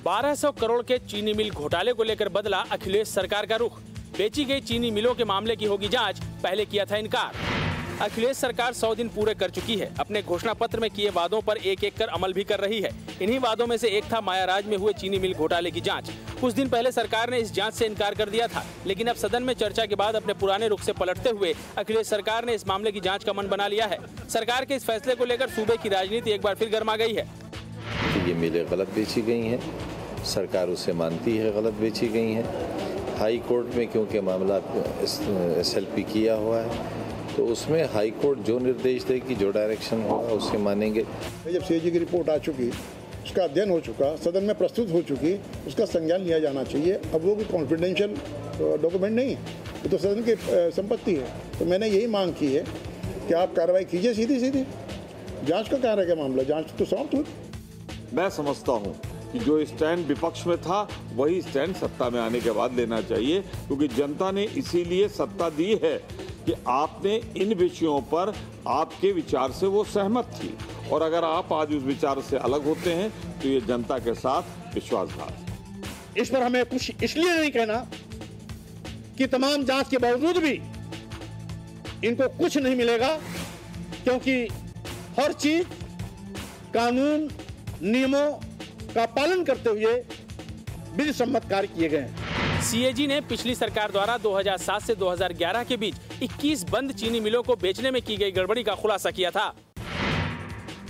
1200 करोड़ के चीनी मिल घोटाले को लेकर बदला अखिलेश सरकार का रुख। बेची गई चीनी मिलों के मामले की होगी जांच, पहले किया था इनकार। अखिलेश सरकार 100 दिन पूरे कर चुकी है। अपने घोषणा पत्र में किए वादों पर एक एक कर अमल भी कर रही है। इन्हीं वादों में से एक था मायाराज में हुए चीनी मिल घोटाले की जांच। कुछ दिन पहले सरकार ने इस जांच से इनकार कर दिया था, लेकिन अब सदन में चर्चा के बाद अपने पुराने रुख से पलटते हुए अखिलेश सरकार ने इस मामले की जांच का मन बना लिया है। सरकार के इस फैसले को लेकर सूबे की राजनीति एक बार फिर गर्मा गई है। ये मिलें गलत बेची गई हैं, सरकार उसे मानती है गलत बेची गई हैं। हाई कोर्ट में क्योंकि मामला SLP किया हुआ है, तो उसमें हाई कोर्ट जो निर्देश देगी, जो डायरेक्शन होगा उसे मानेंगे। जब CAG की रिपोर्ट आ चुकी, उसका अध्ययन हो चुका, सदन में प्रस्तुत हो चुकी, उसका संज्ञान लिया जाना चाहिए। अब वो भी कॉन्फिडेंशियल डॉक्यूमेंट नहीं है, वो तो सदन की संपत्ति है। तो मैंने यही मांग की है कि आप कार्रवाई कीजिए सीधी सीधी। जांच का क्या रह गया मामला, जांच तो समाप्त हुई। मैं समझता हूं कि जो स्टैंड विपक्ष में था वही स्टैंड सत्ता में आने के बाद लेना चाहिए, क्योंकि जनता ने इसीलिए सत्ता दी है कि आपने इन विषयों पर आपके विचार से वो सहमत थी, और अगर आप आज उस विचार से अलग होते हैं तो ये जनता के साथ विश्वासघात। इस पर हमें कुछ इसलिए नहीं कहना कि तमाम जांच के बावजूद भी इनको कुछ नहीं मिलेगा, क्योंकि हर चीज कानून नियमों का पालन करते हुए विधि सम्मत कार्य किए गए हैं। CAG ने पिछली सरकार द्वारा 2007 से 2011 के बीच 21 बंद चीनी मिलों को बेचने में की गई गड़बड़ी का खुलासा किया था।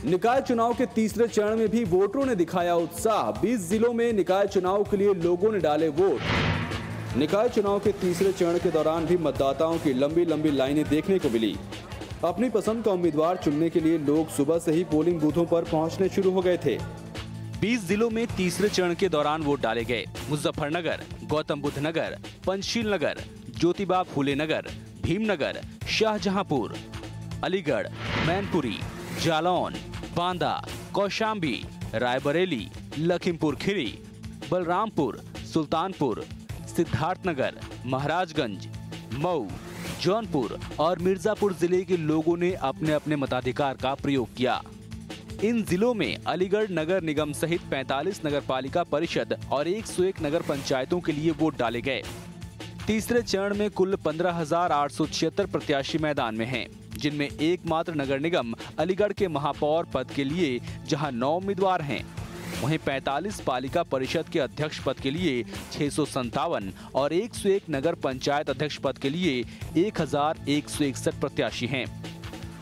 निकाय चुनाव के तीसरे चरण में भी वोटरों ने दिखाया उत्साह। 20 जिलों में निकाय चुनाव के लिए लोगों ने डाले वोट। निकाय चुनाव के तीसरे चरण के दौरान भी मतदाताओं की लंबी लंबी लाइनें देखने को मिली। अपनी पसंद का उम्मीदवार चुनने के लिए लोग सुबह से ही पोलिंग बूथों पर पहुंचने शुरू हो गए थे। 20 जिलों में तीसरे चरण के दौरान वोट डाले गए। मुजफ्फरनगर, गौतम बुद्ध नगर, पंचशील नगर, ज्योतिबा फूले नगर, भीमनगर, शाहजहांपुर, अलीगढ़, मैनपुरी, जालौन, बांदा, कौशाम्बी, रायबरेली, लखीमपुर खीरी, बलरामपुर, सुल्तानपुर, सिद्धार्थनगर, महाराजगंज, मऊ, जौनपुर और मिर्जापुर जिले के लोगों ने अपने अपने मताधिकार का प्रयोग किया। इन जिलों में अलीगढ़ नगर निगम सहित 45 नगर पालिका परिषद और 101 नगर पंचायतों के लिए वोट डाले गए। तीसरे चरण में कुल 15,876 प्रत्याशी मैदान में हैं, जिनमें एकमात्र नगर निगम अलीगढ़ के महापौर पद के लिए जहां 9 उम्मीदवार हैं, वहीं 45 पालिका परिषद के अध्यक्ष पद के लिए 657 और 101 नगर पंचायत अध्यक्ष पद के लिए 1,161 प्रत्याशी हैं।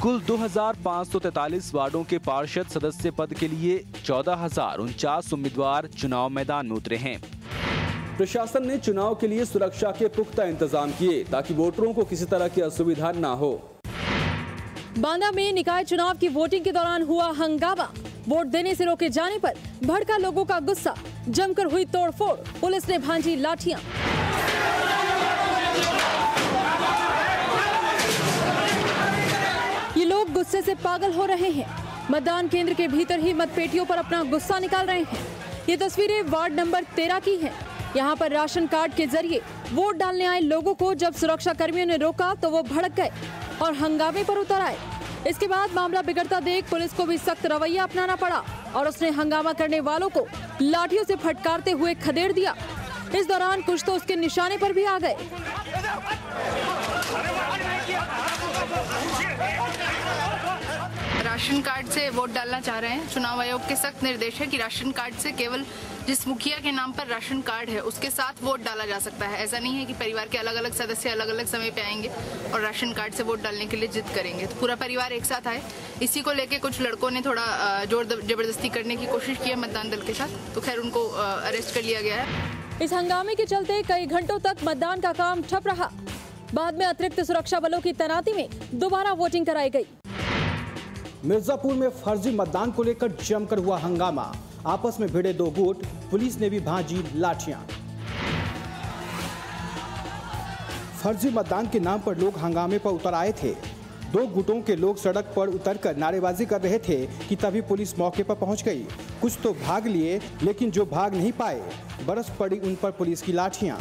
कुल 2,543 वार्डों के पार्षद सदस्य पद के लिए 14,049 उम्मीदवार चुनाव मैदान में उतरे हैं। प्रशासन ने चुनाव के लिए सुरक्षा के पुख्ता इंतजाम किए ताकि वोटरों को किसी तरह की असुविधा न हो। बांदा में निकाय चुनाव की वोटिंग के दौरान हुआ हंगामा। वोट देने से रोके जाने पर भड़का लोगों का गुस्सा, जमकर हुई तोड़फोड़, पुलिस ने भांजी लाठियां। ये लोग गुस्से से पागल हो रहे हैं। मतदान केंद्र के भीतर ही मतपेटियों पर अपना गुस्सा निकाल रहे हैं। ये तस्वीरें वार्ड नंबर 13 की हैं। यहाँ पर राशन कार्ड के जरिए वोट डालने आए लोगों को जब सुरक्षा कर्मियों ने रोका तो वो भड़क गए और हंगामे पर उतर आए। इसके बाद मामला बिगड़ता देख पुलिस को भी सख्त रवैया अपनाना पड़ा और उसने हंगामा करने वालों को लाठियों से फटकारते हुए खदेड़ दिया। इस दौरान कुछ तो उसके निशाने पर भी आ गए। राशन कार्ड से वोट डालना चाह रहे हैं। चुनाव आयोग के सख्त निर्देश है कि राशन कार्ड से केवल जिस मुखिया के नाम पर राशन कार्ड है उसके साथ वोट डाला जा सकता है। ऐसा नहीं है कि परिवार के अलग अलग सदस्य अलग अलग समय पे आएंगे और राशन कार्ड से वोट डालने के लिए जिद करेंगे। तो पूरा परिवार एक साथ आए। इसी को लेके कुछ लड़कों ने थोड़ा जोर जबरदस्ती करने की कोशिश की है मतदान दल के साथ, तो खैर उनको अरेस्ट कर लिया गया है। इस हंगामे के चलते कई घंटों तक मतदान का काम ठप रहा। बाद में अतिरिक्त सुरक्षा बलों की तैनाती में दोबारा वोटिंग कराई गई। मिर्जापुर में फर्जी मतदान को लेकर जमकर हुआ हंगामा। आपस में भिड़े दो गुट, पुलिस ने भी भांजी लाठियां। फर्जी मतदान के नाम पर लोग हंगामे पर उतर आए थे। दो गुटों के लोग सड़क पर उतरकर नारेबाजी कर रहे थे कि तभी पुलिस मौके पर पहुंच गई। कुछ तो भाग लिए, लेकिन जो भाग नहीं पाए बरस पड़ी उन पर पुलिस की लाठियां।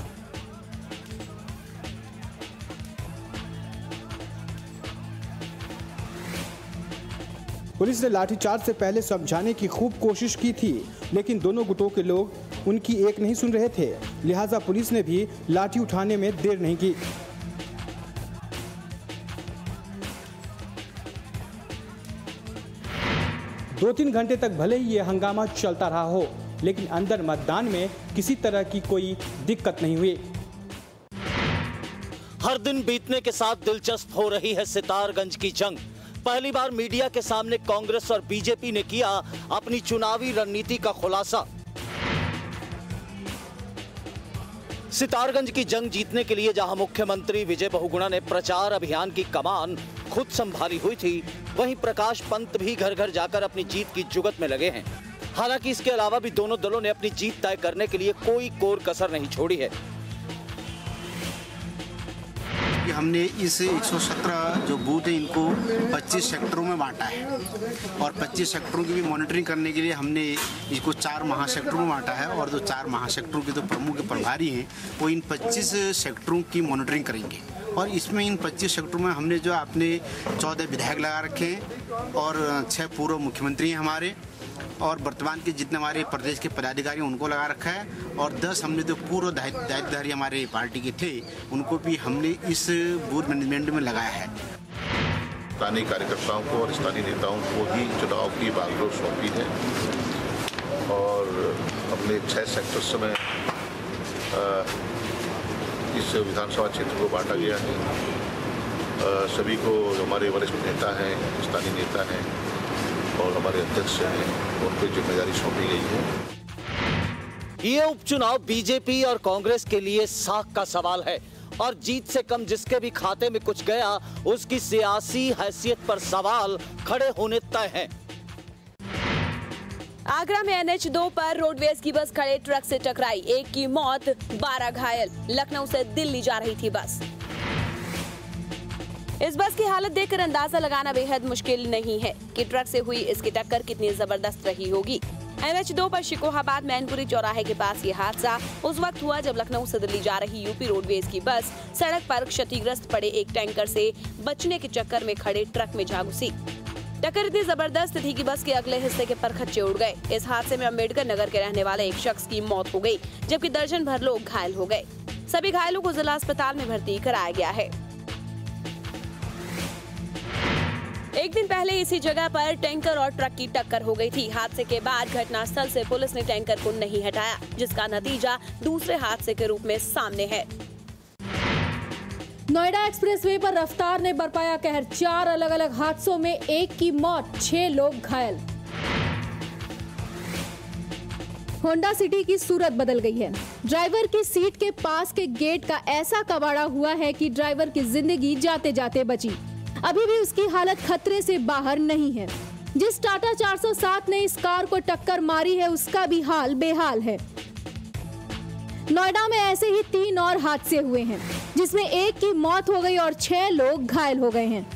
पुलिस ने लाठीचार्ज से पहले समझाने की खूब कोशिश की थी, लेकिन दोनों गुटों के लोग उनकी एक नहीं सुन रहे थे, लिहाजा पुलिस ने भी लाठी उठाने में देर नहीं की। दो तीन घंटे तक भले ही ये हंगामा चलता रहा हो, लेकिन अंदर मतदान में किसी तरह की कोई दिक्कत नहीं हुई। हर दिन बीतने के साथ दिलचस्प हो रही है सितारगंज की जंग। पहली बार मीडिया के सामने कांग्रेस और बीजेपी ने किया अपनी चुनावी रणनीति का खुलासा। सितारगंज की जंग जीतने के लिए जहां मुख्यमंत्री विजय बहुगुणा ने प्रचार अभियान की कमान खुद संभाली हुई थी, वहीं प्रकाश पंत भी घर घर जाकर अपनी जीत की जुगत में लगे हैं। हालांकि इसके अलावा भी दोनों दलों ने अपनी जीत तय करने के लिए कोई कोर कसर नहीं छोड़ी है। हमने इस 117 जो बूथ है इनको 25 सेक्टरों में बांटा है और 25 सेक्टरों की भी मॉनिटरिंग करने के लिए हमने इसको 4 महासेक्टरों में बांटा है और जो 4 महासेक्टरों के जो प्रमुख प्रभारी हैं वो इन 25 सेक्टरों की मॉनिटरिंग करेंगे। और इसमें इन 25 सेक्टरों में हमने जो अपने 14 विधायक लगा रखे हैं और 6 पूर्व मुख्यमंत्री हैं हमारे, और वर्तमान के जितने हमारे प्रदेश के पदाधिकारी उनको लगा रखा है, और 10 हमने जो पूर्व दायित्वधारी हमारे पार्टी के थे उनको भी हमने इस बूथ मैनेजमेंट में लगाया है। स्थानीय कार्यकर्ताओं को और स्थानीय नेताओं को ही चुनाव की बागडोर सौंपी है और अपने 6 सेक्टर्स में इस विधानसभा क्षेत्र को बांटा गया है। सभी को हमारे वरिष्ठ नेता हैं, स्थानीय नेता हैं और हमारे अध्यक्ष हैं, उनको जिम्मेदारी सौंपी गई है। ये उपचुनाव बीजेपी और कांग्रेस के लिए साख का सवाल है और जीत से कम जिसके भी खाते में कुछ गया उसकी सियासी हैसियत पर सवाल खड़े होने तय हैं। आगरा में NH2 पर रोडवेज की बस खड़े ट्रक से टकराई, 1 की मौत 12 घायल। लखनऊ से दिल्ली जा रही थी बस। इस बस की हालत देखकर अंदाजा लगाना बेहद मुश्किल नहीं है कि ट्रक से हुई इसकी टक्कर कितनी जबरदस्त रही होगी। NH2 पर शिकोहाबाद मैनपुरी चौराहे के पास ये हादसा उस वक्त हुआ जब लखनऊ से दिल्ली जा रही यूपी रोडवेज की बस सड़क पर क्षतिग्रस्त पड़े एक टैंकर से बचने के चक्कर में खड़े ट्रक में जा घुसी। टक्कर इतनी जबरदस्त थी कि बस के अगले हिस्से के परखच्चे उड़ गए। इस हादसे में अम्बेडकर नगर के रहने वाले एक शख्स की मौत हो गई, जबकि दर्जन भर लोग घायल हो गए। सभी घायलों को जिला अस्पताल में भर्ती कराया गया है। एक दिन पहले इसी जगह पर टैंकर और ट्रक की टक्कर हो गई थी। हादसे के बाद घटनास्थल से पुलिस ने टैंकर को नहीं हटाया, जिसका नतीजा दूसरे हादसे के रूप में सामने है। नोएडा एक्सप्रेसवे पर रफ्तार ने बरपाया कहर। 4 अलग अलग हादसों में 1 की मौत, 6 लोग घायल। होंडा सिटी की सूरत बदल गई है। ड्राइवर की सीट के पास के गेट का ऐसा कबाड़ा हुआ है कि ड्राइवर की जिंदगी जाते जाते बची। अभी भी उसकी हालत खतरे से बाहर नहीं है। जिस टाटा 407 ने इस कार को टक्कर मारी है उसका भी हाल बेहाल है। नोएडा में ऐसे ही 3 और हादसे हुए हैं, जिसमें 1 की मौत हो गई और 6 लोग घायल हो गए हैं।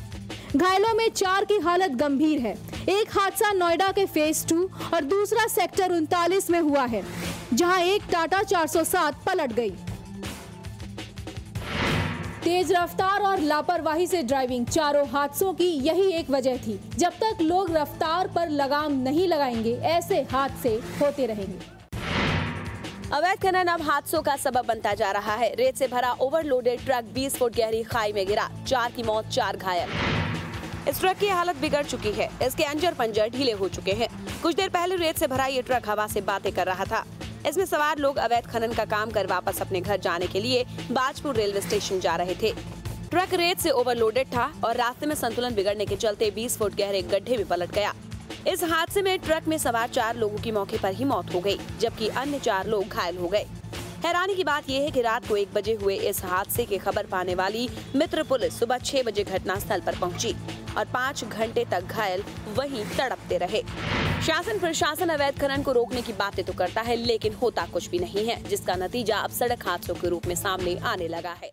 घायलों में 4 की हालत गंभीर है। एक हादसा नोएडा के फेज 2 और दूसरा सेक्टर 39 में हुआ है, जहां एक टाटा 407 पलट गई। तेज रफ्तार और लापरवाही से ड्राइविंग, चारों हादसों की यही एक वजह थी। जब तक लोग रफ्तार पर लगाम नहीं लगाएंगे, ऐसे हादसे होते रहेंगे। अवैध खनन अब हादसों का सबब बनता जा रहा है। रेत से भरा ओवरलोडेड ट्रक 20 फुट गहरी खाई में गिरा, 4 की मौत, 4 घायल। इस ट्रक की हालत बिगड़ चुकी है, इसके अंजर पंजर ढीले हो चुके हैं। कुछ देर पहले रेत से भरा ये ट्रक हवा से बातें कर रहा था। इसमें सवार लोग अवैध खनन का काम कर वापस अपने घर जाने के लिए बाजपुर रेलवे स्टेशन जा रहे थे। ट्रक रेत से ओवरलोडेड था और रास्ते में संतुलन बिगड़ने के चलते 20 फुट गहरे गड्ढे में पलट गया। इस हादसे में ट्रक में सवार 4 लोगों की मौके पर ही मौत हो गई, जबकि अन्य 4 लोग घायल हो गए। हैरानी की बात यह है कि रात को 1 बजे हुए इस हादसे की खबर पाने वाली मित्र पुलिस सुबह 6 बजे घटनास्थल पर पहुंची और 5 घंटे तक घायल वहीं तड़पते रहे। शासन प्रशासन अवैध खनन को रोकने की बातें तो करता है, लेकिन होता कुछ भी नहीं है, जिसका नतीजा अब सड़क हादसों के रूप में सामने आने लगा है।